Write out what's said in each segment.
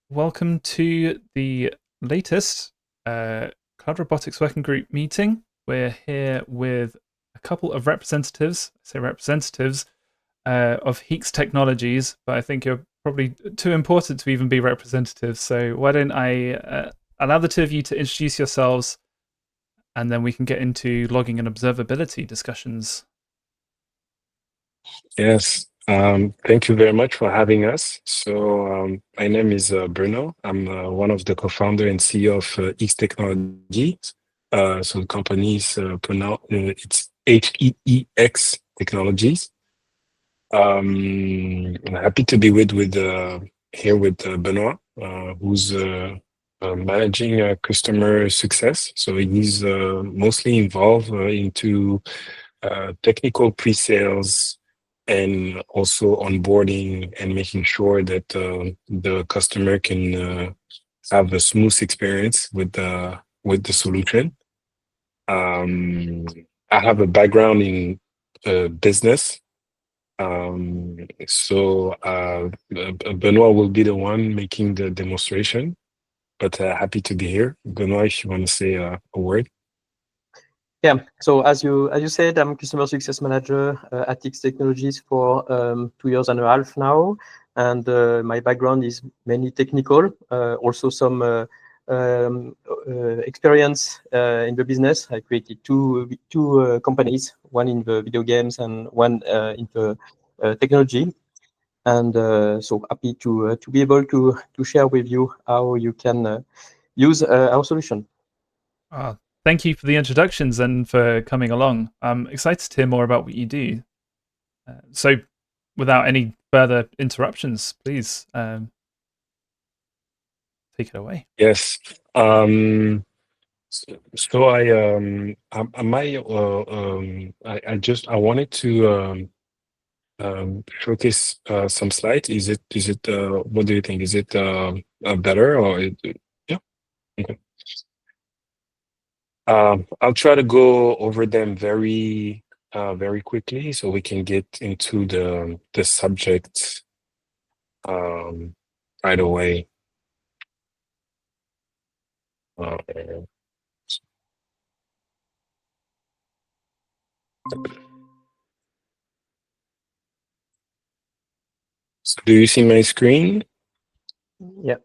Welcome to the latest Cloud Robotics Working Group meeting. We're here with a couple of representatives, of Heex Technologies, but I think you're probably too important to even be representatives. So why don't I allow the two of you to introduce yourselves, and then we can get into logging and observability discussions. Yes, thank you very much for having us. My name is Bruno. I'm one of the co-founder and CEO of Heex Technologies. The company is it's Heex Technologies. I'm happy to be here with Benoit, who's managing customer success. So he's mostly involved into technical pre-sales and also onboarding and making sure that the customer can have a smooth experience with the solution. I have a background in business. Benoit will be the one making the demonstration, but happy to be here. Benoit, if you want to say a word. Yeah. So as you said, I'm customer success manager at Heex Technologies for 2 years and a half now, and my background is mainly technical. Also some experience in the business. I created two companies, one in the video games and one in the technology. And so happy to be able to share with you how you can use our solution. Thank you for the introductions and for coming along. I'm excited to hear more about what you do. So, without any further interruptions, please take it away. Yes. I wanted to showcase some slides. What do you think? Is it better or yeah? Okay. I'll try to go over them very quickly so we can get into the subject right away. So do you see my screen? Yeah.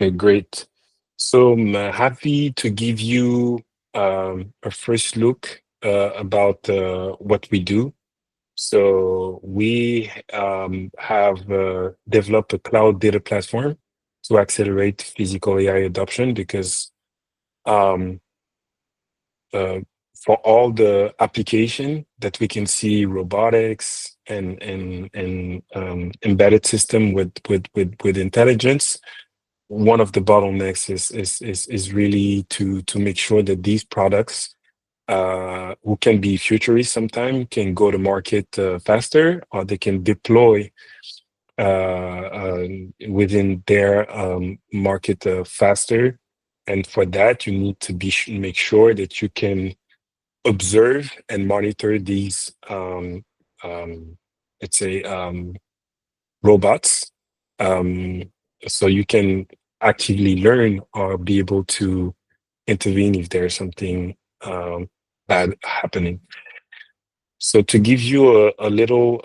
Okay, great. So I'm happy to give you a first look about what we do. So we have developed a cloud data platform to accelerate physical AI adoption because um, for all the application that we can see robotics and embedded system with intelligence, one of the bottlenecks is really to make sure that these products who can be futurist sometime can go to market faster, or they can deploy within their market faster. And for that, you need to make sure that you can observe and monitor these, let's say, robots, so you can actively learn or be able to intervene if there's something bad happening. So to give you a little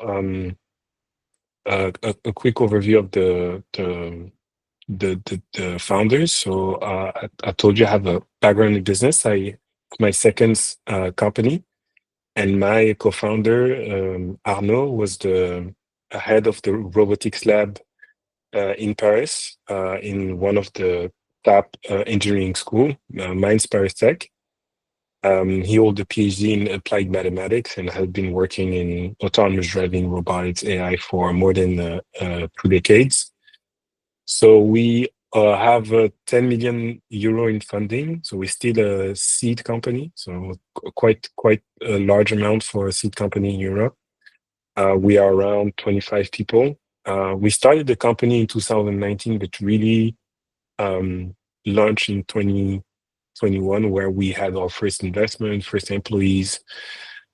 a quick overview of the founders. So I told you I have a background in business. My second company, and my co-founder Arnaud was the head of the robotics lab in Paris, in one of the top engineering school, Mainz Paris Tech. He holds a PhD in applied mathematics and has been working in autonomous driving, robotics, AI for more than 2 decades. So we have 10 million euro in funding. So we're still a seed company. So quite a large amount for a seed company in Europe. We are around 25 people. We started the company in 2019, but really launched in 2021, where we had our first investment, first employees,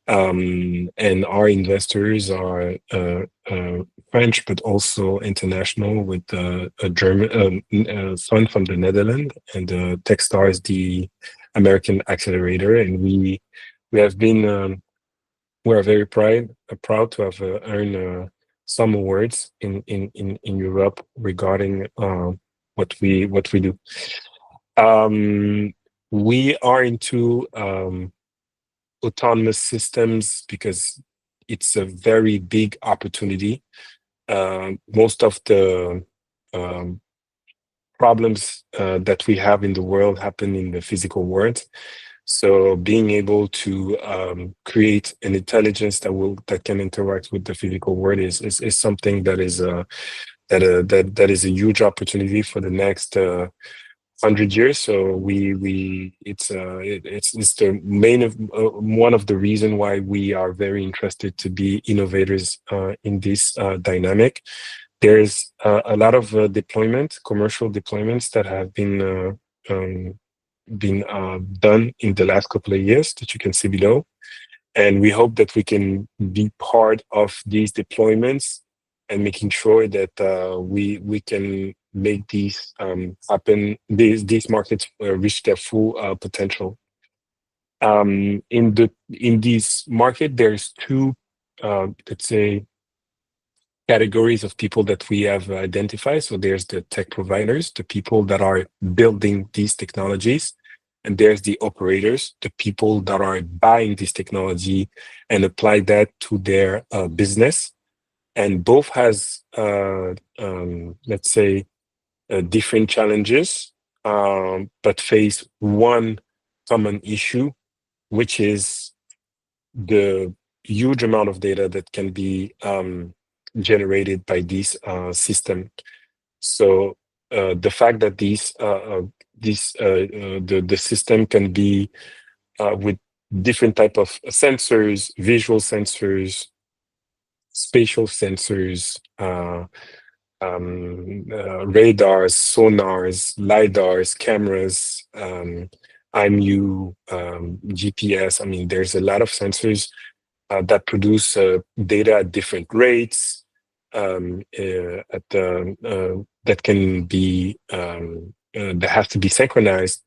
And our investors are French, but also international, with a German fund from the Netherlands, and Techstars, the American accelerator. And we have been we are very proud to have earned some awards in Europe regarding what we do. We are into autonomous systems because it's a very big opportunity. Most of the problems that we have in the world happen in the physical world. So being able to create an intelligence that can interact with the physical world is something that is that is a huge opportunity for the next 100 years. So it's the main of one of the reason why we are very interested to be innovators in this dynamic. There's a lot of commercial deployments that have been done in the last couple of years that you can see below. And we hope that we can be part of these deployments and making sure that we can make these happen, these markets reach their full potential. In this market, there's two, let's say, categories of people that we have identified. So there's the tech providers, the people that are building these technologies, and there's the operators, the people that are buying this technology and apply that to their business. And both has, let's say, different challenges, but face one common issue, which is the huge amount of data that can be generated by this system. So the fact that the system can be with different type of sensors, visual sensors, spatial sensors, radars, sonars, lidars, cameras, IMU, GPS. I mean, there's a lot of sensors that produce data at different rates, that can be that have to be synchronized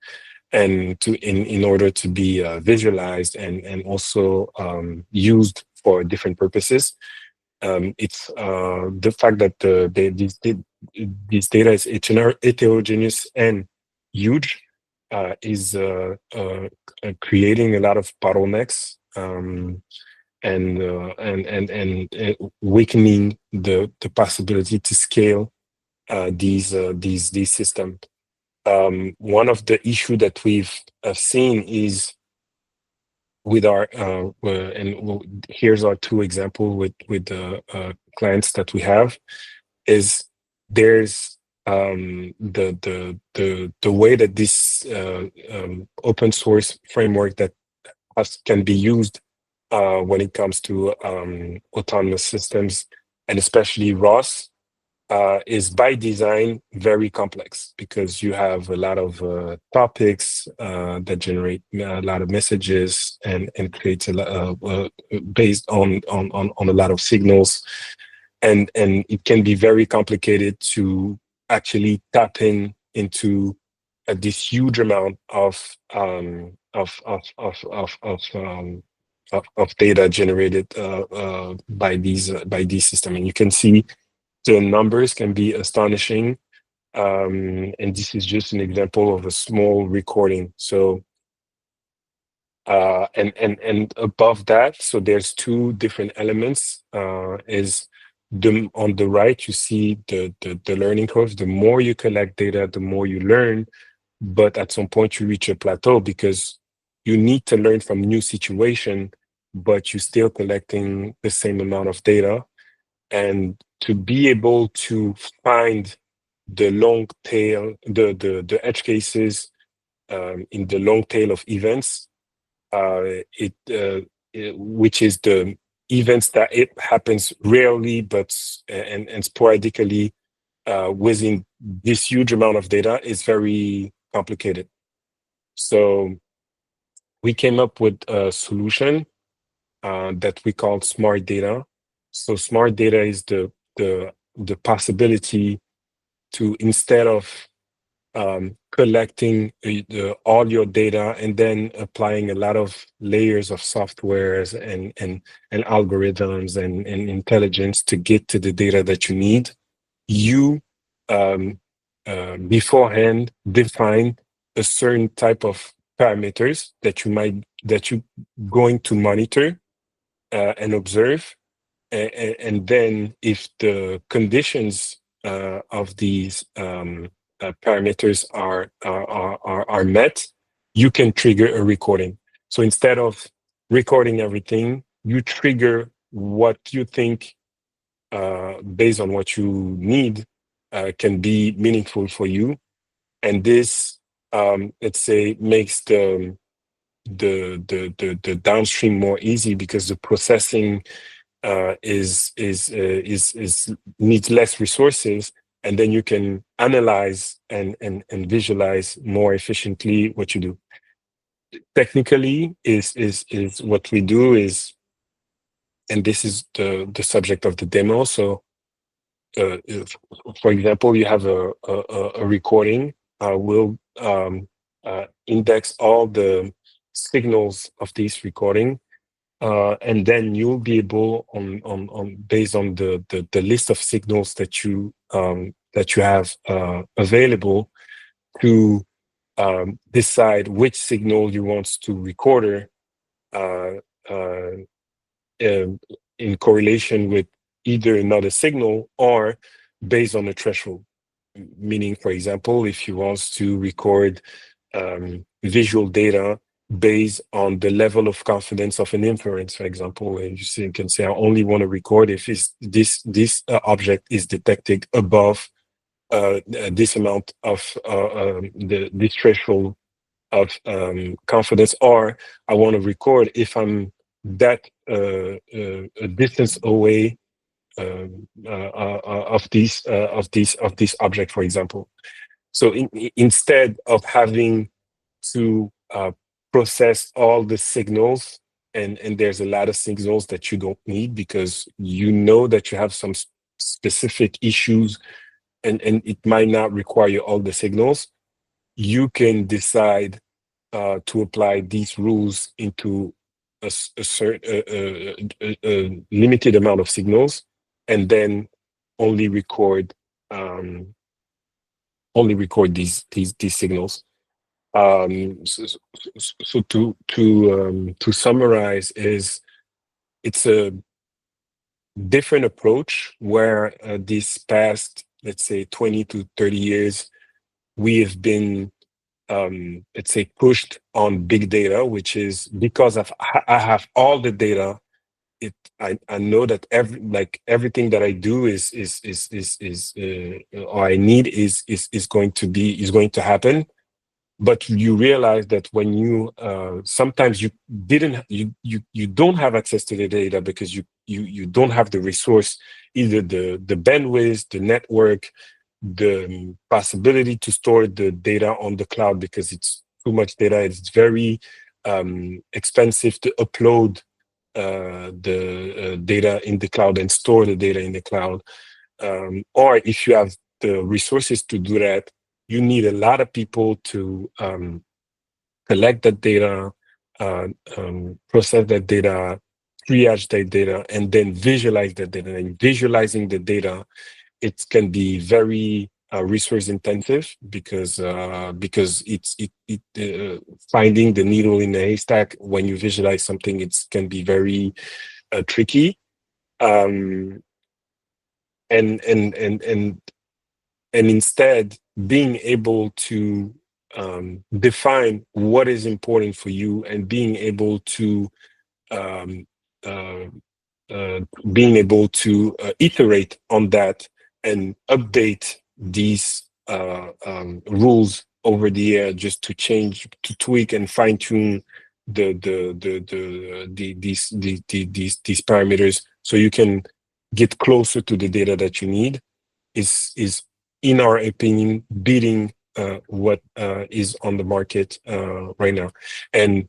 and in order to be visualized and also used for different purposes. It's the fact that this data is heterogeneous and huge is creating a lot of bottlenecks. And weakening the possibility to scale these systems. One of the issue that we've seen is with our here's our two example with the clients that we have, is there's the way that this open source framework that can be used when it comes to autonomous systems, and especially ROS, is by design very complex, because you have a lot of topics that generate a lot of messages and creates a lot based on a lot of signals, and it can be very complicated to actually tap into this huge amount of data generated by these systems. And you can see the numbers can be astonishing. And this is just an example of a small recording. So and above that, so there's two different elements. Is on the right, you see the learning curve. The more you collect data, the more you learn. But at some point you reach a plateau, because you need to learn from new situation, but you're still collecting the same amount of data. And to be able to find the long tail, the edge cases in the long tail of events, which is the events that it happens rarely, but and sporadically within this huge amount of data, is very complicated. So we came up with a solution that we call smart data. So smart data is the possibility to, instead of collecting all your data and then applying a lot of layers of softwares and algorithms and intelligence to get to the data that you need, you beforehand define a certain type of parameters that you going to monitor and observe, and then if the conditions of these parameters are met, you can trigger a recording. So instead of recording everything, you trigger what you think, based on what you need, can be meaningful for you, and this, let's say, makes the downstream more easy, because the processing is needs less resources, and then you can analyze and visualize more efficiently what you do. Technically, is what we do is, and this is the subject of the demo. So, for example, you have a recording. We'll index all the signals of this recording. And then you'll be able, on based on the list of signals that you have available, to decide which signal you want to record uh, uh, in correlation with either another signal or based on a threshold. Meaning, for example, if you want to record visual data based on the level of confidence of an inference, for example, and you can say, I only want to record if this object is detected above this amount of this threshold of confidence, or I want to record if I'm that a distance away of this object, for example. So instead of having to process all the signals, and there's a lot of signals that you don't need, because you know that you have some specific issues, and it might not require all the signals, you can decide to apply these rules into a certain limited amount of signals, and then only record these signals. So to summarize, is it's a different approach where these past, let's say, 20 to 30 years, we have been, let's say, pushed on big data, which is because I have all the data. I know that everything that I do is or I need is going to happen. But you realize that when you sometimes you don't have access to the data, because you don't have the resource, either the bandwidth, the network, the possibility to store the data on the cloud, because it's too much data. It's very expensive to upload the data in the cloud and store the data in the cloud. Or if you have the resources to do that, you need a lot of people to collect that data, process that data, triage that data, and then visualize that data. And visualizing the data, it can be very resource intensive, because it's finding the needle in the haystack when you visualize something, it can be very tricky. And instead, being able to define what is important for you, and being able to iterate on that and update these rules over the year, just to change, to tweak and fine tune these parameters, so you can get closer to the data that you need, is in our opinion beating what is on the market right now. And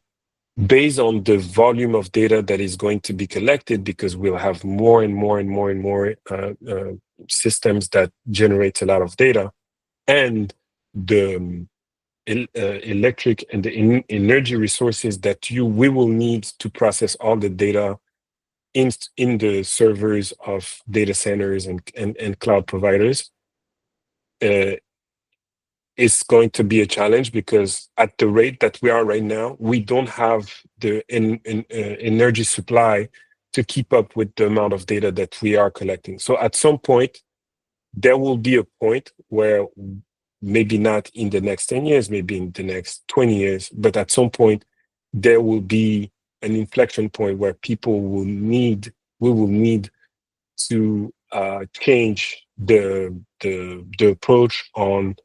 based on the volume of data that is going to be collected, because we'll have more and more and more and more systems that generate a lot of data, and the electric and the energy resources that we will need to process all the data in the servers of data centers and cloud providers. It's going to be a challenge, because at the rate that we are right now, we don't have the energy supply to keep up with the amount of data that we are collecting. So at some point, there will be a point where, maybe not in the next 10 years, maybe in the next 20 years, but at some point, there will be an inflection point where we will need to change the approach on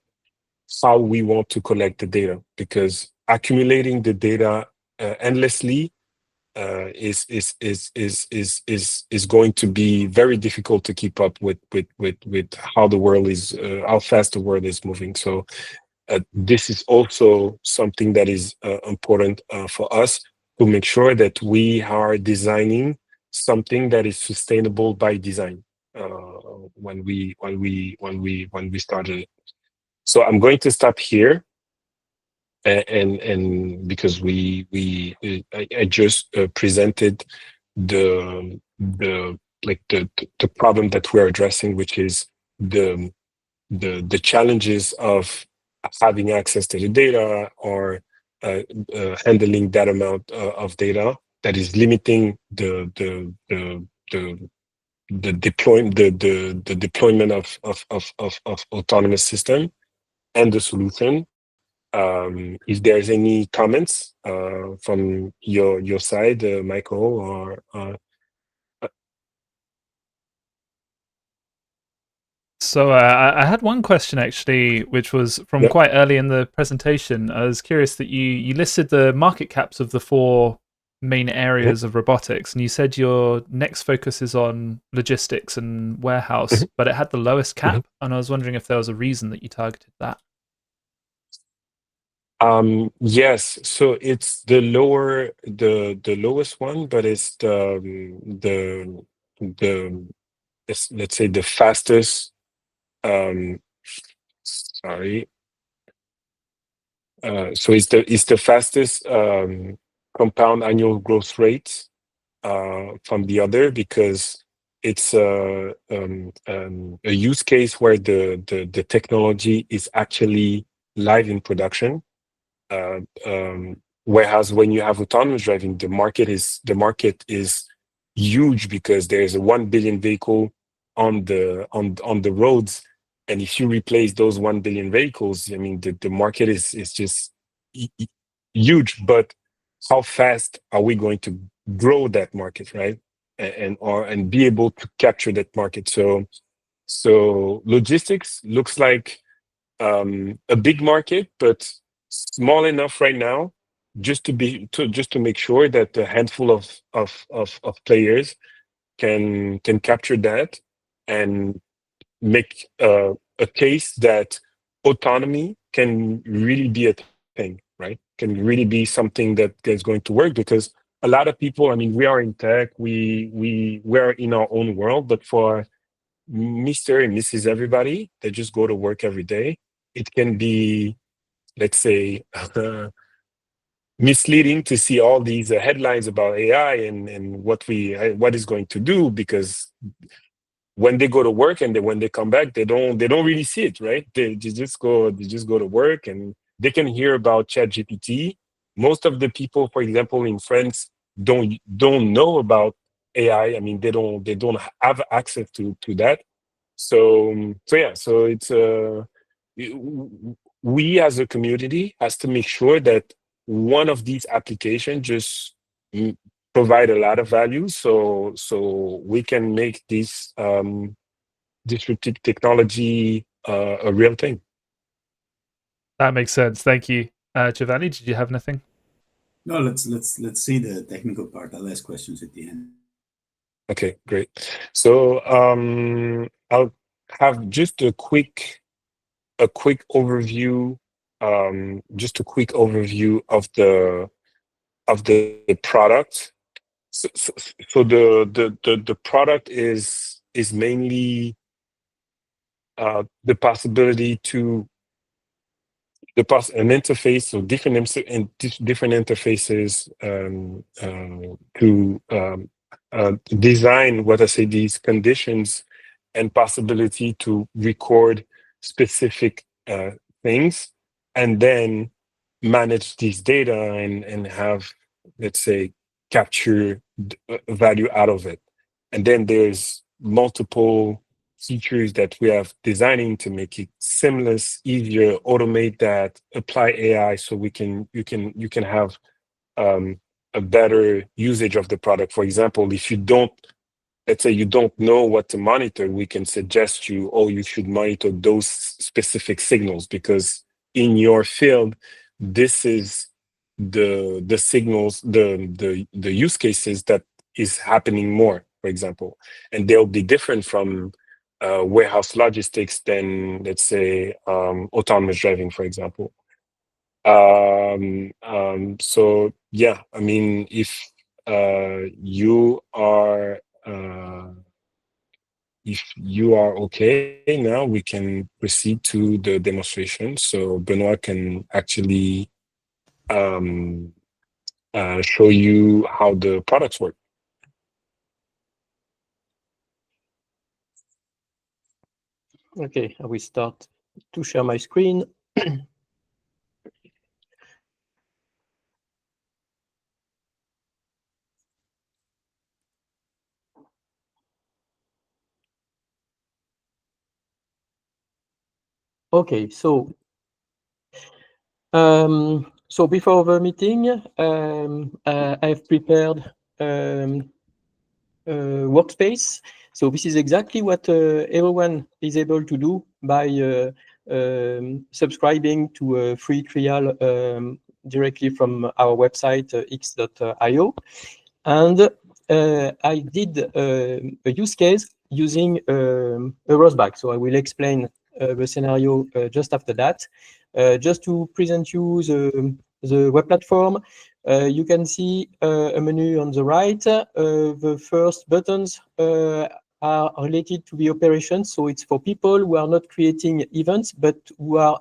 how we want to collect the data, because accumulating the data endlessly is going to be very difficult to keep up with how the world is, how fast the world is moving. So this is also something that is important for us, to make sure that we are designing something that is sustainable by design when we started. So I'm going to stop here, and because I just presented the problem that we're addressing, which is the challenges of having access to the data, or handling that amount of data that is limiting the deployment of autonomous system, and the solution. If there's any comments from your side, Michael, or So I had one question actually, which was from yeah. quite early in the presentation. I was curious that you listed the market caps of the 4 main areas of robotics, and you said your next focus is on logistics and warehouse, but it had the lowest cap, and I was wondering if there was a reason that you targeted that. Yes, so it's the lowest one, but it's let's say the fastest. Sorry. So it's the fastest compound annual growth rate from the other, because it's a use case where the technology is actually live in production. Whereas when you have autonomous driving, the market is huge, because there is a 1 billion vehicle on the roads, and if you replace those 1 billion vehicles, I mean the market is just huge. But how fast are we going to grow that market, right? And be able to capture that market? So logistics looks like a big market, but small enough right now, just to make sure that a handful of players can capture that, and make a case that autonomy can really be a thing, right? Can really be something that is going to work, because a lot of people, I mean, we are in tech, we're in our own world, but for Mr. and Mrs. Everybody that just go to work every day, it can be, let's say, misleading to see all these headlines about AI and what is going to do, because when they go to work, and then when they come back, they don't really see it, right? They just go to work, and they can hear about ChatGPT. Most of the people, for example, in France, don't know about AI. I mean, they don't have access to that. So yeah, so it's we as a community has to make sure that one of these applications just provide a lot of value, so we can make this disruptive technology a real thing. That makes sense. Thank you. Giovanni, did you have anything? No, let's see the technical part. I'll ask questions at the end. Okay, great. So I'll have just a quick overview, of of the product. So the product is mainly the possibility to an interface, so different interfaces to design what I say these conditions and possibility to record specific things and then manage these data and have, let's say, capture value out of it. And then there's multiple features that we have designing to make it seamless, easier, automate that, apply AI so you can have a better usage of the product. For example, if you don't, let's say you don't know what to monitor, we can suggest you, oh, you should monitor those specific signals because in your field, this is the signals, the use cases that is happening more, for example, and they'll be different from warehouse logistics than, let's say, autonomous driving, for example. So yeah, I mean, if you are okay now, we can proceed to the demonstration. So Benoit can actually show you how the products work. Okay, I will start to share my screen. Okay, so before the meeting, I've prepared workspace. So this is exactly what everyone is able to do by subscribing to a free trial directly from our website, heex.io. And I did a use case using a Rosbach. So I will explain the scenario just after that. Just to present you the web platform, you can see a menu on the right. The first buttons are related to the operations. So it's for people who are not creating events, but who are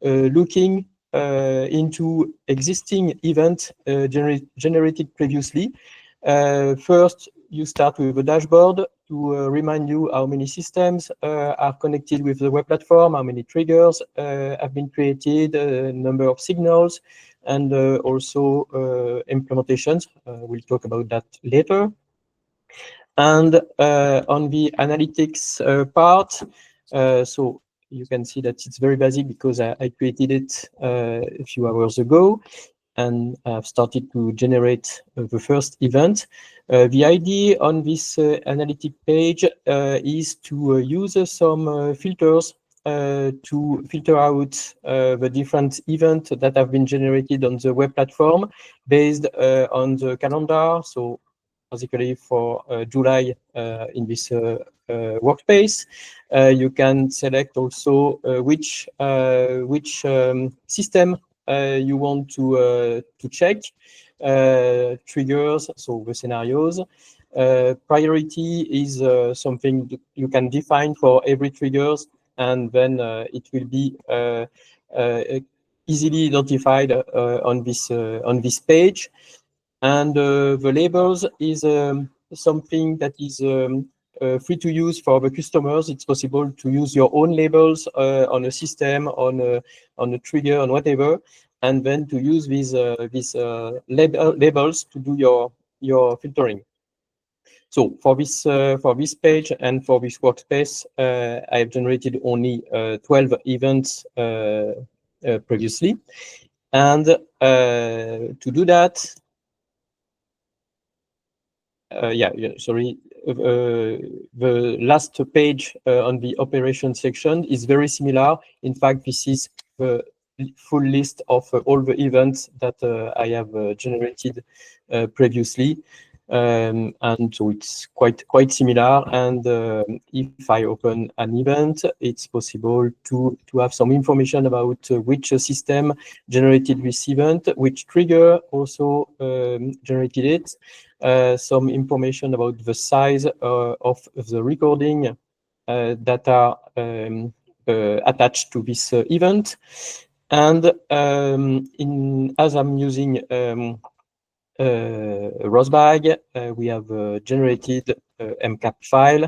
looking into existing events generated previously. First, you start with a dashboard to remind you how many systems are connected with the web platform, how many triggers have been created, number of signals, and also implementations. We'll talk about that later. And on the analytics part, so you can see that it's very basic because I created it a few hours ago, and I've started to generate the first event. The idea on this analytic page is to use some filters to filter out the different events that have been generated on the web platform based on the calendar. So basically for July in this workspace. You can select also which system you want to check, triggers, so the scenarios. Priority is something you can define for every triggers, and then it will be easily identified on this page. And the labels is something that is free to use for the customers. It's possible to use your own labels on a system, on a trigger, on whatever, and then to use these labels to do your filtering. So for this page and for this workspace, I have generated only 12 events previously, and to do that. Sorry. The last page on the operation section is very similar. In fact, this is the full list of all the events that I have generated previously. and so it's quite similar. And if I open an event, it's possible to have some information about which system generated this event, which trigger also generated it, some information about the size of the recording that are attached to this event. And as I'm using Rosbag, we have generated MCAP file,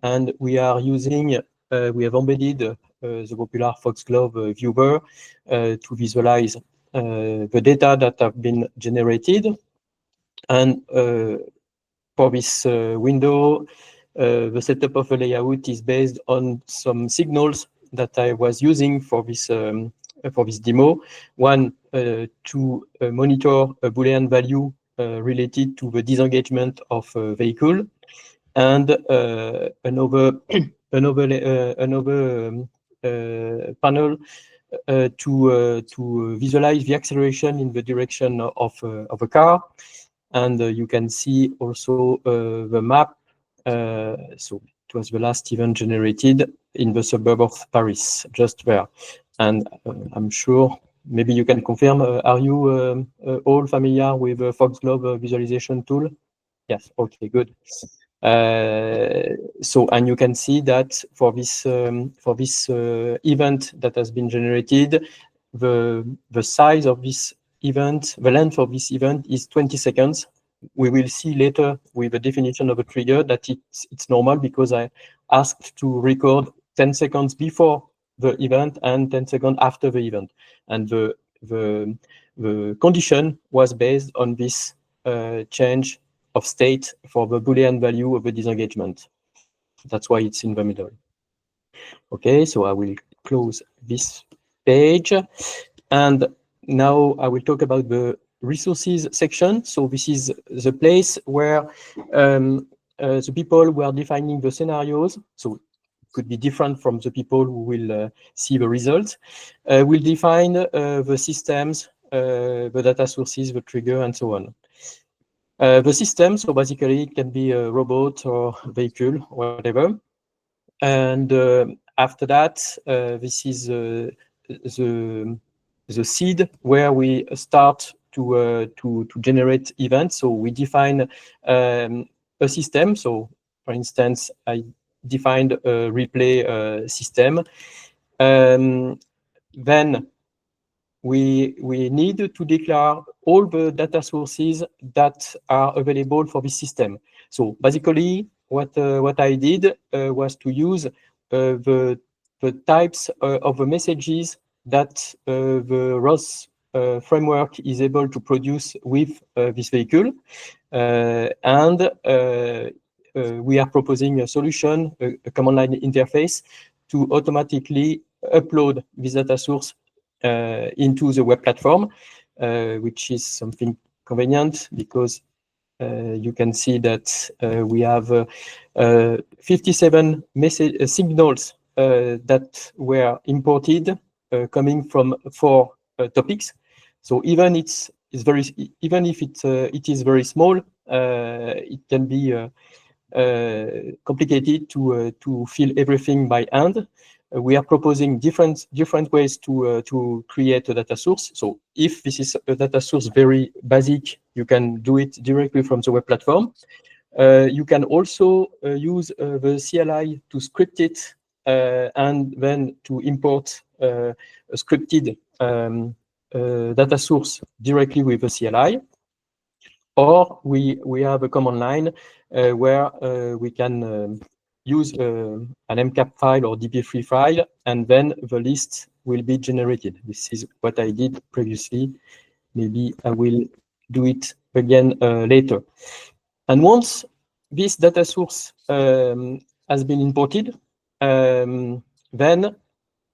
and we are using, we have embedded the popular Foxglove viewer to visualize the data that have been generated. And for this window, the setup of a layout is based on some signals that I was using for this demo. One, to monitor a Boolean value related to the disengagement of a vehicle, and another panel to visualize the acceleration in the direction of a car. And you can see also the map. So it was the last event generated in the suburb of Paris, just there. And I'm sure maybe you can confirm, are you all familiar with the Foxglove visualization tool? Yes, okay, good. So, and you can see that for this event that has been generated, the size of this event, the length of this event is 20 seconds. We will see later with the definition of a trigger that it's normal, because I asked to record 10 seconds before the event and 10 seconds after the event. And the condition was based on this change of state for the Boolean value of the disengagement. That's why it's in the middle. Okay, so I will close this page. And now I will talk about the resources section. So this is the place where the people were defining the scenarios. So it could be different from the people who will see the results. Will define the systems, the data sources, the trigger, and so on. The system, so basically it can be a robot or vehicle, whatever. And after that, this is the seed where we start to generate events. So we define a system. So for instance, I defined a replay system. Then we need to declare all the data sources that are available for this system. So basically, what I did was to use the types of the messages that the ROS framework is able to produce with this vehicle. And we are proposing a solution, a command line interface, to automatically upload this data source into the web platform, which is something convenient, because you can see that we have 57 signals that were imported, coming from 4 topics. So even if it is very small, it can be complicated to fill everything by hand. We are proposing different ways to create a data source. So if this is a data source very basic, you can do it directly from the web platform. You can also use the CLI to script it, and then to import a scripted data source directly with the CLI. Or we have a command line where we can use an MCAP file or DB3 file, and then the list will be generated. This is what I did previously. Maybe I will do it again later. And once this data source has been imported, then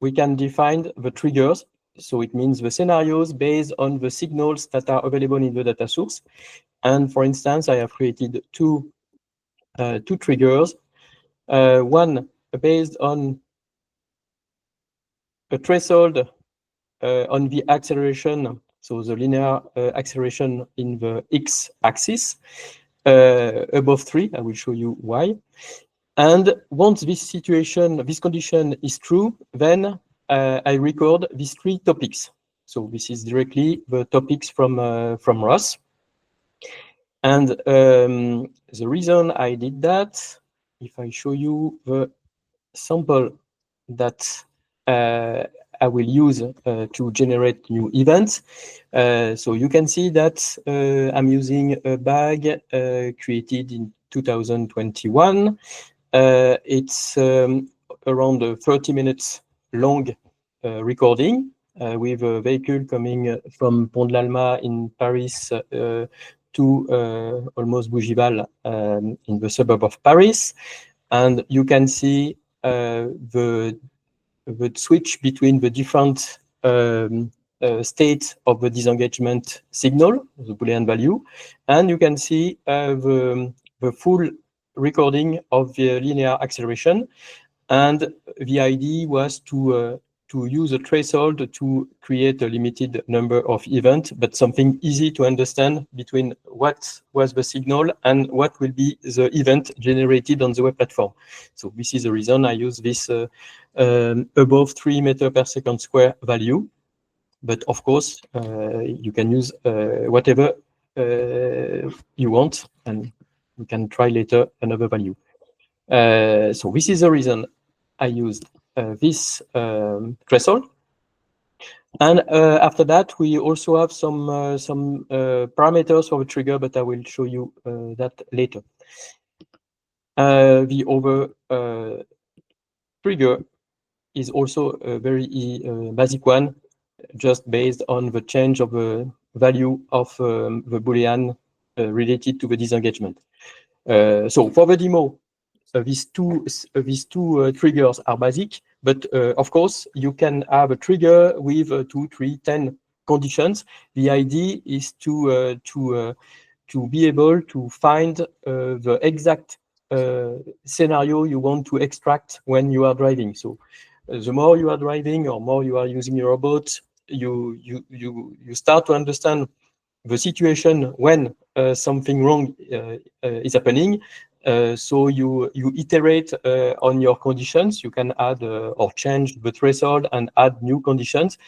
we can define the triggers. So it means the scenarios based on the signals that are available in the data source. And for instance, I have created two triggers. One based on a threshold on the acceleration, so the linear acceleration in the x-axis, above 3. I will show you why. And once this condition is true, then I record these 3 topics. So this is directly the topics from Ross. And the reason I did that, if I show you the sample that I will use to generate new events. So you can see that I'm using a bag created in 2021. It's around a 30 minutes long recording with a vehicle coming from Pont de l'Alma in Paris to almost Bougival in the suburb of Paris. And you can see the switch between the different states of the disengagement signal, the Boolean value, and you can see the full recording of the linear acceleration. And the idea was to use a threshold to create a limited number of events, but something easy to understand between what was the signal and what will be the event generated on the web platform. So this is the reason I use this above 3 meters per second square value. But of course, you can use whatever you want, and we can try later another value. So this is the reason I used this threshold. And after that, we also have some parameters for the trigger, but I will show you that later. The other trigger is also a very basic one, just based on the change of the value of the Boolean related to the disengagement. So for the demo, these two triggers are basic, but of course you can have a trigger with 2, 3, 10 conditions. The idea is to be able to find the exact scenario you want to extract when you are driving. So the more you are driving or more you are using your robot, you start to understand the situation when something wrong is happening. So you iterate on your conditions. You can add or change the threshold and add new conditions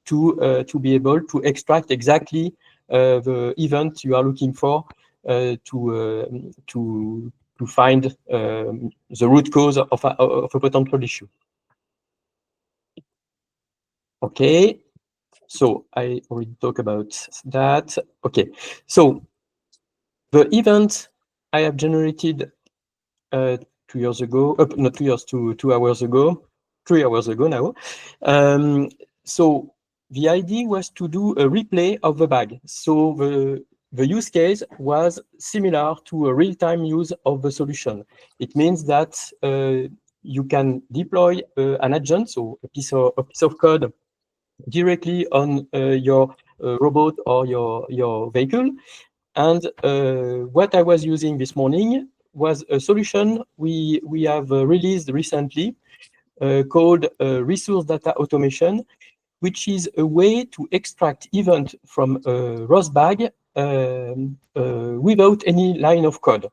to be able to extract exactly the event you are looking for to find the root cause of a potential issue. Okay, so I already talked about that. Okay, so the event I have generated 2 years ago, not 2 years, 2 hours ago, 3 hours ago now. So the idea was to do a replay of the bag. So the use case was similar to a real-time use of the solution. It means that you can deploy an agent, so a piece of code directly on your robot or your vehicle. And what I was using this morning was a solution we have released recently called Resource Data Automation, which is a way to extract event from a ROS bag without any line of code.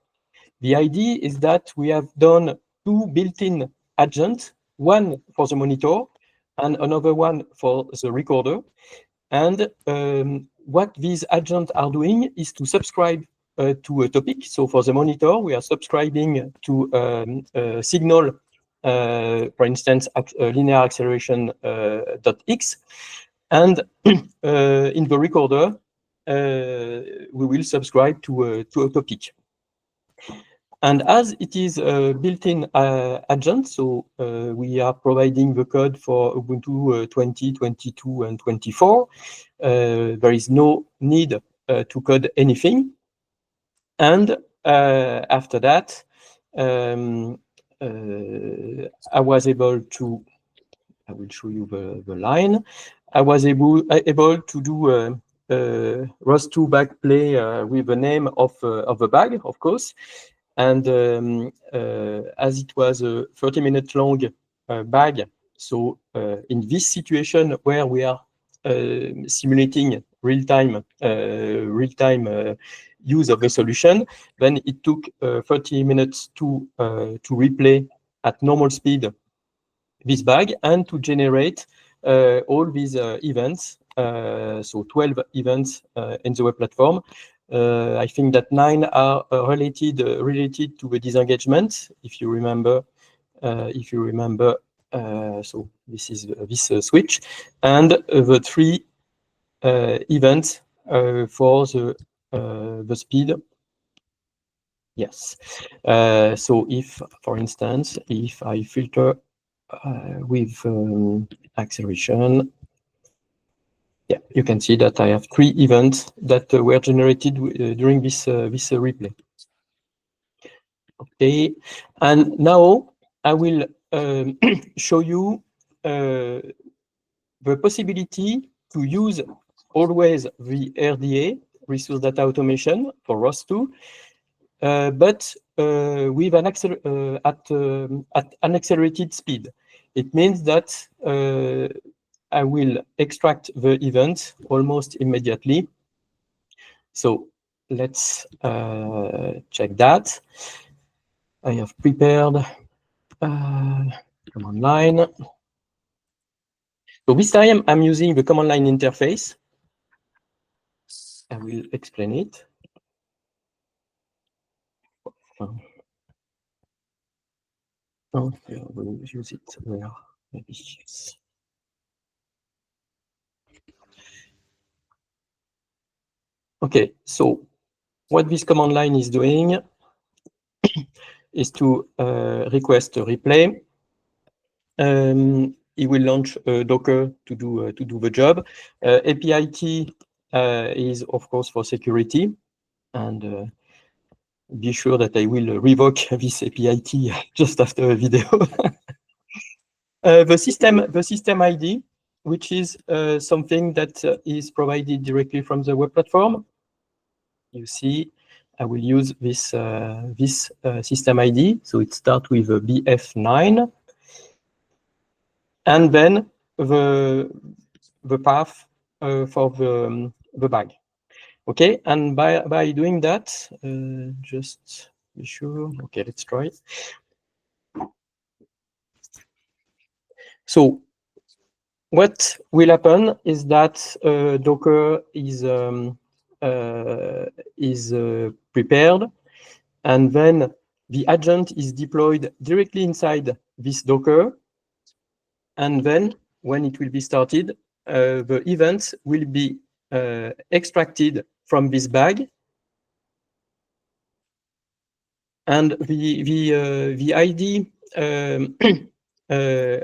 The idea is that we have done 2 built-in agents, one for the monitor and another one for the recorder. And what these agents are doing is to subscribe to a topic. So for the monitor, we are subscribing to a signal, for instance, linear acceleration .x. And in the recorder, we will subscribe to a topic. And as it is a built-in agent, so we are providing the code for Ubuntu 20, 22, and 24. There is no need to code anything. And after that, I was able to, I will show you the line. I was able to do a ROS2 bag play with the name of the bag, of course. And as it was a 30-minute long bag, so in this situation where we are simulating real-time use of the solution. Then it took 30 minutes to replay at normal speed this bag and to generate all these events. So 12 events in the web platform. I think that 9 are related to the disengagement, if you remember. So this is this switch, and the 3 events for the speed. Yes. So if, for instance, if I filter with acceleration, yeah, you can see that I have 3 events that were generated during this replay. Okay, and now I will show you the possibility to use always the RDA, Resource Data Automation, for ROS2, but with an at an accelerated speed. It means that I will extract the event almost immediately. So let's check that. I have prepared command line. So this time I'm using the command line interface. I will explain it. Oh, yeah, we'll use it where maybe yes. Okay, so what this command line is doing is to request a replay. It will launch Docker to do the job. API-T is of course for security, and be sure that I will revoke this API-T just after the video. The system ID, which is something that is provided directly from the web platform. You see, I will use this system ID. So it starts with a BF9, and then the path for the bag. Okay, and by doing that, just be sure. Okay, let's try it. So what will happen is that Docker is prepared, and then the agent is deployed directly inside this Docker, and then when it will be started, the events will be extracted from this bag, and the ID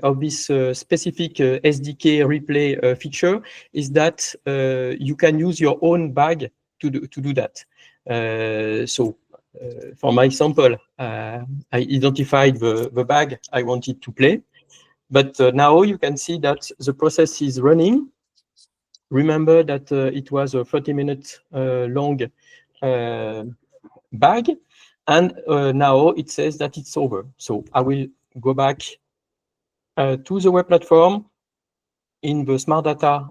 of this specific SDK replay feature is that you can use your own bag to do that. So for my example, I identified the bag I wanted to play, but now you can see that the process is running. Remember that it was a 30-minute long bag, and now it says that it's over. So I will go back to the web platform in the smart data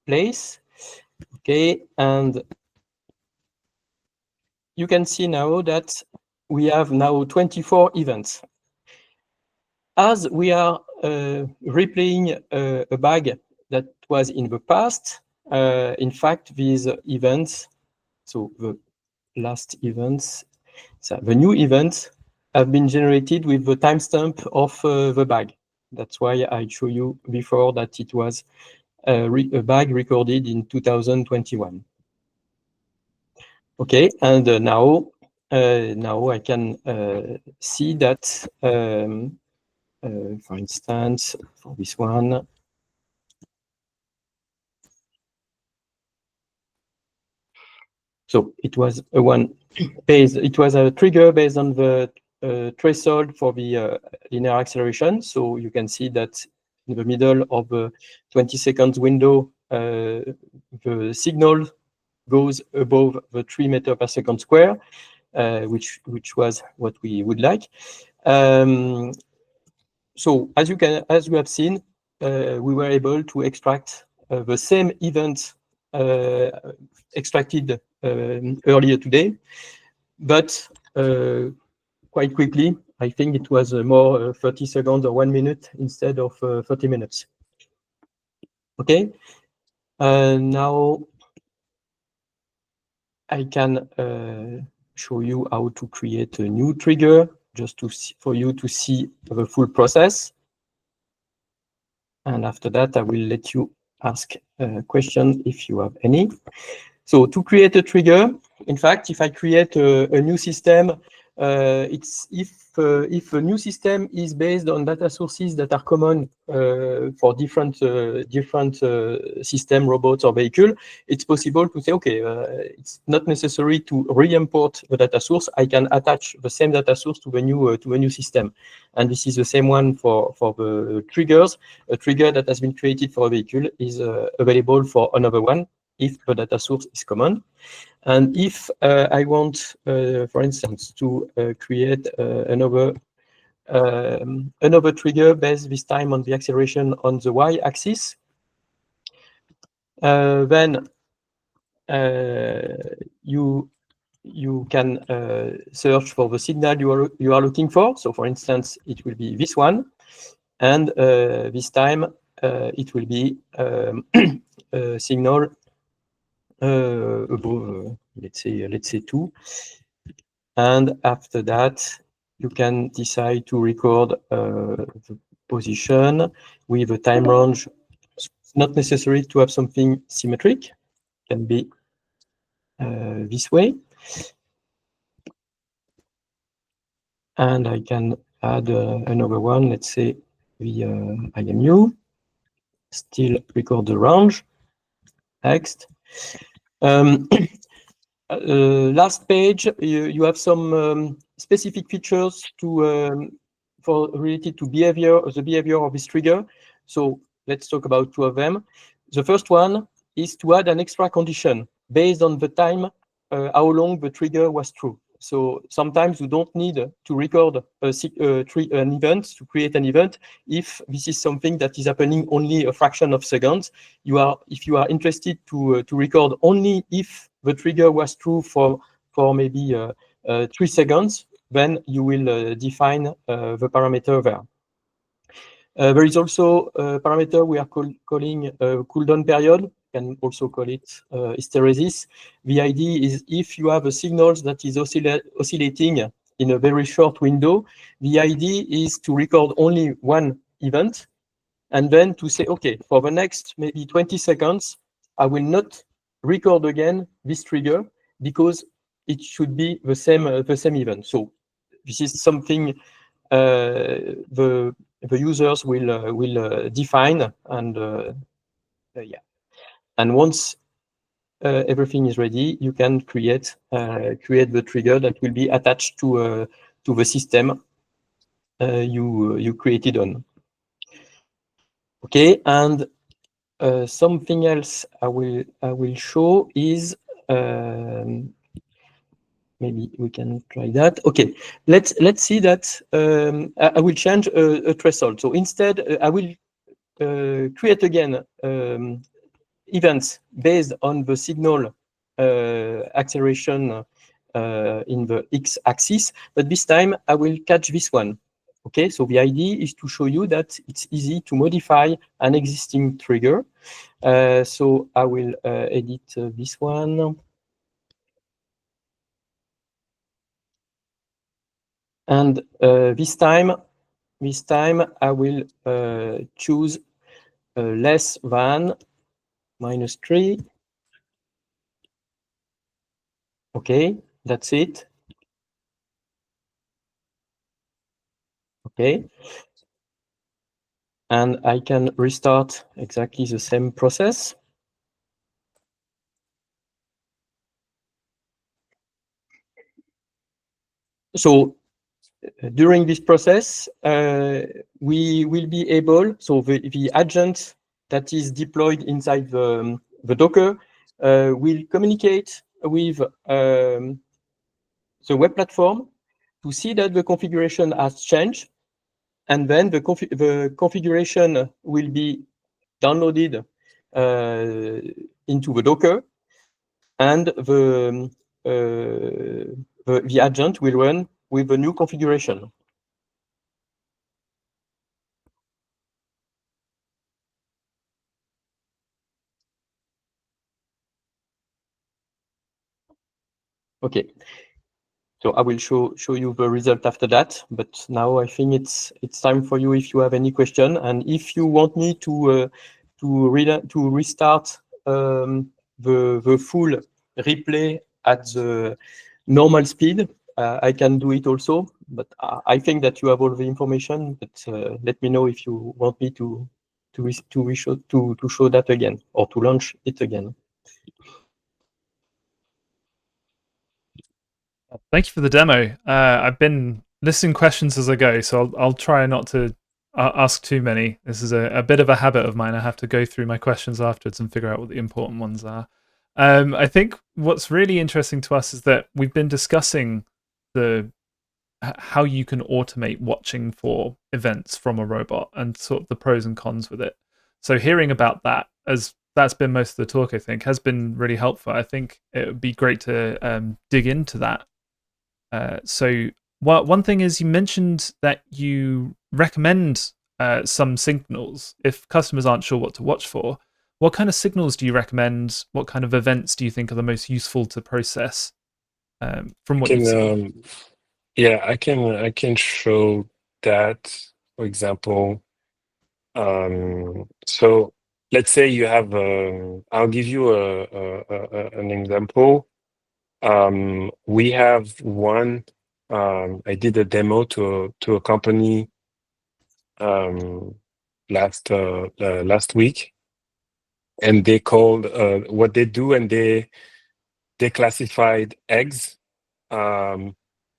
place. Okay, and you can see now that we have now 24 events. As we are replaying a bag that was in the past, in fact, these events, so the last events, so the new events have been generated with the timestamp of the bag. That's why I showed you before that it was a bag recorded in 2021. Okay, and now I can see that, for instance, for this one, so it was a one based. It was a trigger based on the threshold for the linear acceleration. So you can see that in the middle of the 20 seconds window, the signal goes above the 3 meters per second square, which was what we would like. So as you have seen, we were able to extract the same event extracted earlier today, but quite quickly, I think it was more 30 seconds or 1 minute instead of 30 minutes. Okay, now I can show you how to create a new trigger, just to see, for you to see the full process. And after that, I will let you ask questions if you have any. So to create a trigger, in fact, if I create a new system, it's if a new system is based on data sources that are common for different system, robots or vehicle, it's possible to say, okay, it's not necessary to re-import the data source. I can attach the same data source to a new system, and this is the same one for the triggers. A trigger that has been created for a vehicle is available for another one if the data source is common. And if I want, for instance, to create another trigger based this time on the acceleration on the y-axis, then you can search for the signal you are looking for. So, for instance, it will be this one, and this time it will be a signal above, let's say 2, and after that you can decide to record the position with a time range. It's not necessary to have something symmetric, it can be this way, and I can add another one, let's say the IMU, still record the range, next. Last page, you have some specific features to related to the behavior of this trigger. So let's talk about 2 of them. The first one is to add an extra condition based on the time, how long the trigger was true. So sometimes you don't need to record an event, to create an event, if this is something that is happening only a fraction of seconds. If you are interested to record only if the trigger was true for maybe 3 seconds, then you will define the parameter there. There is also a parameter we are calling cooldown period. Can also call it hysteresis. The idea is if you have a signal that is oscillating in a very short window, the idea is to record only one event and then to say, okay, for the next maybe 20 seconds, I will not record again this trigger because it should be the same event. So this is something the users will define, and yeah. And once everything is ready, you can create the trigger that will be attached to the system you created on. Okay, and something else I will show is maybe we can try that. Okay, let's see that I will change a threshold. So instead, I will create again events based on the signal acceleration in the x-axis, but this time I will catch this one. Okay, so the idea is to show you that it's easy to modify an existing trigger. So I will edit this one. And this time I will choose less than -3. Okay, that's it. Okay. And I can restart exactly the same process. So during this process, we will be able, so the agent that is deployed inside the Docker will communicate with the web platform to see that the configuration has changed, and then the configuration will be downloaded into the Docker, and the agent will run with the new configuration. Okay. So I will show you the result after that, but now I think it's time for you if you have any question, and if you want me to restart the full replay at the normal speed, I can do it also. But I think that you have all the information. But let me know if you want me to show that again or to launch it again. Thank you for the demo. I've been listing questions as I go, so I'll try not to ask too many. This is a bit of a habit of mine. I have to go through my questions afterwards and figure out what the important ones are. I think what's really interesting to us is that we've been discussing how you can automate watching for events from a robot and sort of the pros and cons with it. So hearing about that, as that's been most of the talk, I think, has been really helpful. I think it would be great to dig into that. So one thing is, you mentioned that you recommend some signals if customers aren't sure what to watch for. What kind of signals do you recommend? What kind of events do you think are the most useful to process from what you've seen? Yeah, I can show that. For example, so let's say you have. I'll give you an example. We have one. I did a demo to a company last week, and they called what they do, and they classified eggs.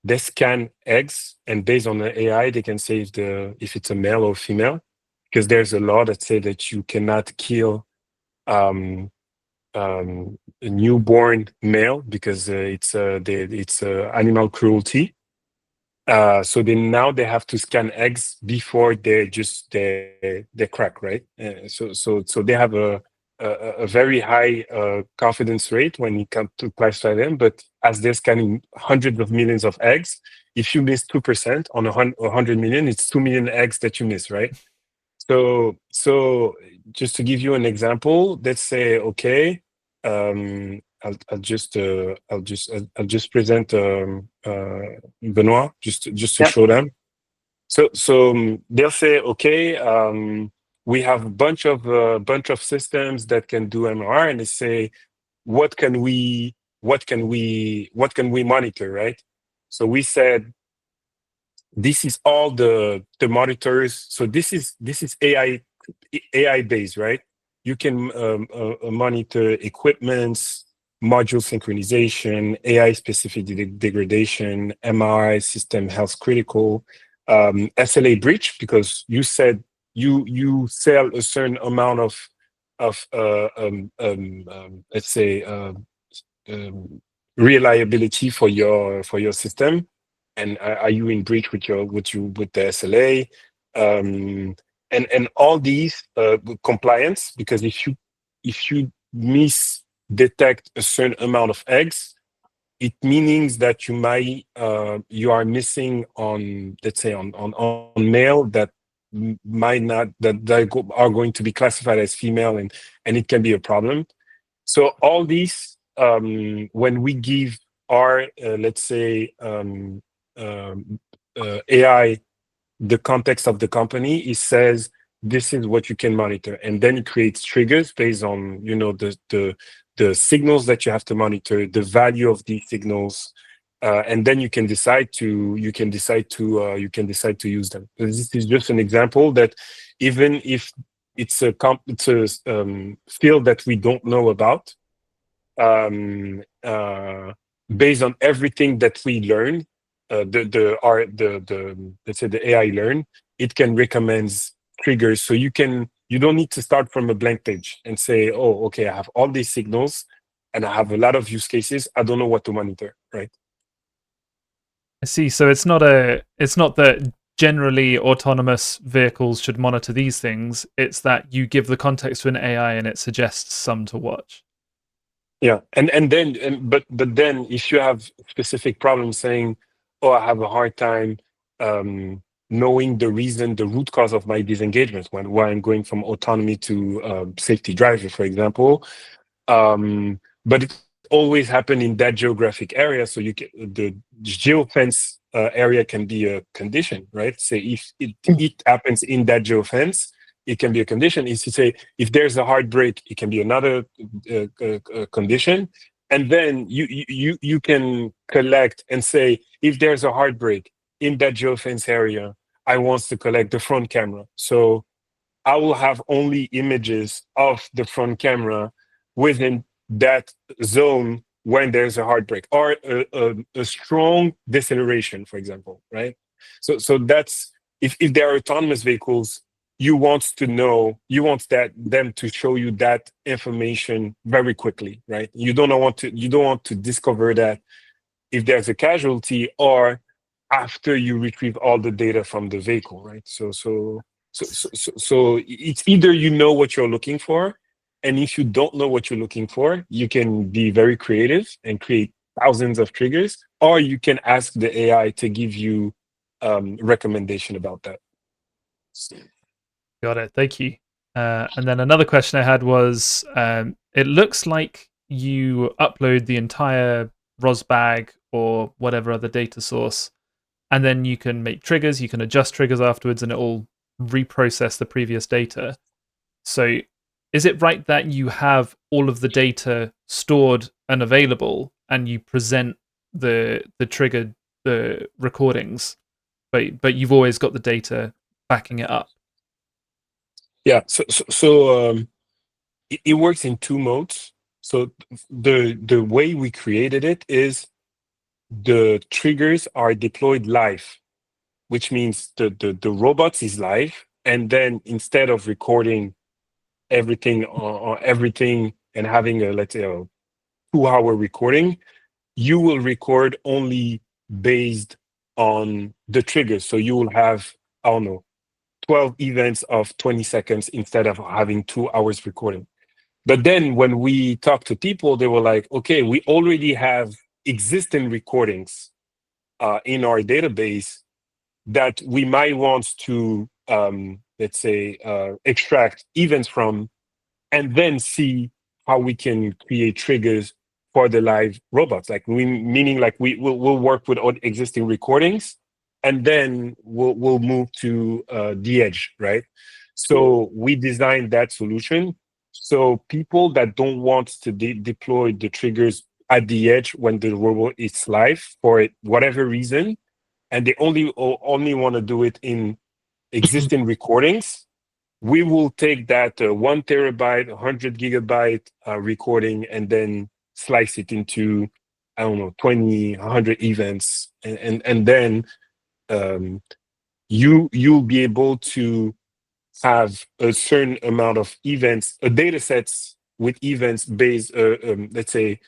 They scan eggs, and based on the AI, they can say if it's a male or female, because there's a law that say that you cannot kill a newborn male because it's animal cruelty. So they have to scan eggs before they crack, right? So they have a very high confidence rate when it comes to classify them. But as they're scanning hundreds of millions of eggs, if you miss 2% on 100 million, it's 2 million eggs that you miss, right? So just to give you an example, let's say, okay, I'll just present Benoit just to show them. So they'll say, okay, we have a bunch of systems that can do MR, and they say, what can we monitor, right? So we said, this is all the monitors. So this is AI based, right? You can monitor equipments, module synchronization, AI specific degradation, MRI, system health critical, SLA breach, because you said you sell a certain amount of let's say reliability for your system, and are you in breach with the SLA, and all these compliance, because if you misdetect a certain amount of eggs, it means that you are missing on, let's say, on male that might not are going to be classified as female, and it can be a problem. So all these, when we give our let's say AI the context of the company, it says this is what you can monitor, and then it creates triggers based on the signals that you have to monitor, the value of these signals, and then you can decide to use them. This is just an example that even if it's a field that we don't know about, based on everything that we learn, let's say the AI learn, it can recommend triggers. So you don't need to start from a blank page and say, oh, okay, I have all these signals and I have a lot of use cases. I don't know what to monitor, right? I see. So it's not that generally autonomous vehicles should monitor these things. It's that you give the context to an AI and it suggests some to watch. Yeah, but then if you have specific problems saying, oh, I have a hard time knowing the reason, the root cause of my disengagement why I'm going from autonomy to safety driver, for example. But it always happen in that geographic area, so the geofence area can be a condition, right? Say if it happens in that geofence, it can be a condition. Is to say if there's a hard break, it can be another condition, and then you can collect and say if there's a hard break in that geofence area, I want to collect the front camera, so I will have only images of the front camera within that zone when there's a hard break or a strong deceleration, for example, right? So that's if there are autonomous vehicles, you want them to show you that information very quickly, right? You don't want to discover that if there's a casualty or after you retrieve all the data from the vehicle, right? So it's either you know what you're looking for, and if you don't know what you're looking for, you can be very creative and create thousands of triggers, or you can ask the AI to give you recommendation about that. Got it. Thank you. And then another question I had was, it looks like you upload the entire ROS bag or whatever other data source, and then you can make triggers, you can adjust triggers afterwards, and it will reprocess the previous data. So is it right that you have all of the data stored and available, and you present the triggered the recordings, but you've always got the data backing it up? Yeah, so it works in two modes. So the way we created it is the triggers are deployed live, which means the robots is live, and then instead of recording everything and having a, let's say, a 2-hour recording, you will record only based on the triggers. So you will have, I don't know, 12 events of 20 seconds instead of having 2 hours recording. But then when we talked to people, they were like, okay, we already have existing recordings in our database that we might want to, let's say, extract events from, and then see how we can create triggers for the live robots. Like meaning like we'll work with all existing recordings, and then we'll move to the edge, right? So we designed that solution. So people that don't want to deploy the triggers at the edge when the robot is live for whatever reason, and they only want to do it in existing recordings, we will take that 1 terabyte, 100 gigabyte recording and then slice it into, I don't know, 20, 100 events. And then you'll be able to have a certain amount of events, data sets with events based, let's say,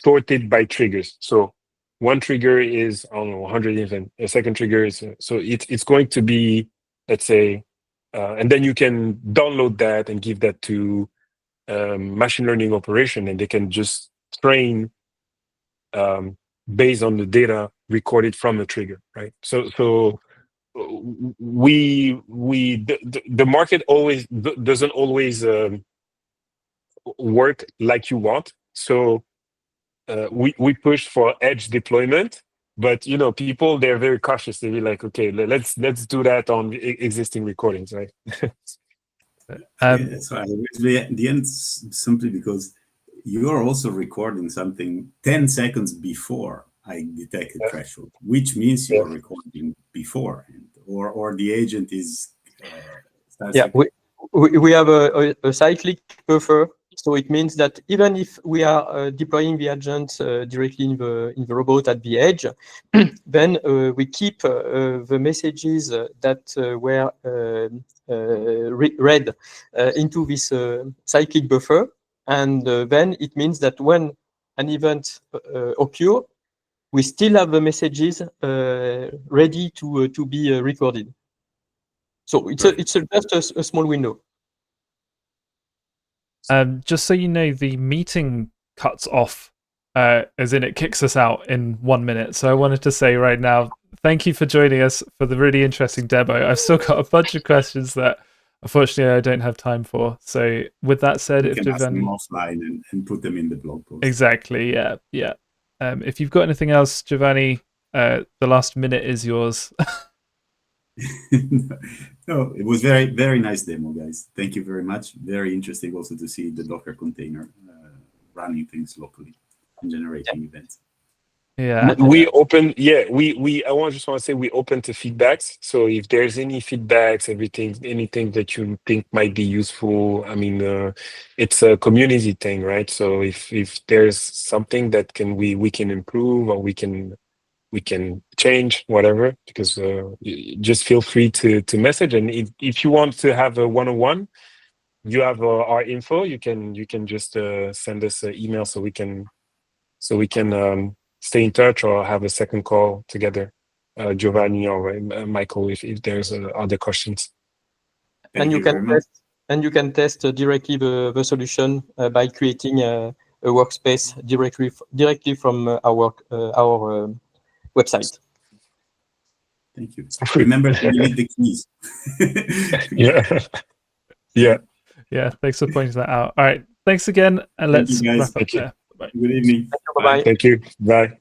sorted by triggers. So one trigger is, I don't know, 100 event. A second trigger is, so it's going to be, let's say, and then you can download that and give that to machine learning operation, and they can just train based on the data recorded from the trigger, right? So the market always doesn't always work like you want. So we push for edge deployment, but people, they're very cautious. They be like, okay, let's do that on existing recordings, right? Yeah, so I raised the end simply because you're also recording something 10 seconds before I detect a threshold, which means you're recording before, or the agent is. We have a cyclic buffer. So it means that even if we are deploying the agent directly in the robot at the edge, then we keep the messages that were read into this cyclic buffer, and then it means that when an event occurs, we still have the messages ready to be recorded. So it's just a small window. Just so you know, the meeting cuts off, as in it kicks us out in 1 minute. So I wanted to say right now, thank you for joining us for the really interesting demo. I've still got a bunch of questions that unfortunately I don't have time for. So with that said, you can ask them offline and put them in the blog post. Exactly, yeah. If you've got anything else, Giovanni, the last minute is yours. No, it was very, very nice demo, guys. Thank you very much. Very interesting also to see the Docker container running things locally and generating events. Yeah, we open. Yeah, I just want to say we open to feedbacks. So if there's any feedbacks, anything that you think might be useful, I mean, it's a community thing, right? So if there's something that we can improve or we can change, whatever, because just feel free to message. And if you want to have a one-on-one, you have our info. You can just send us an email so we can stay in touch or have a second call together, Giovanni or Michael, if there's other questions. And you can test directly the solution by creating a workspace directly from our website. Thank you. Remember to delete the keys. Yeah. Thanks for pointing that out. All right, thanks again, and let's wrap up there. Bye. Good evening. Bye. Thank you. Bye.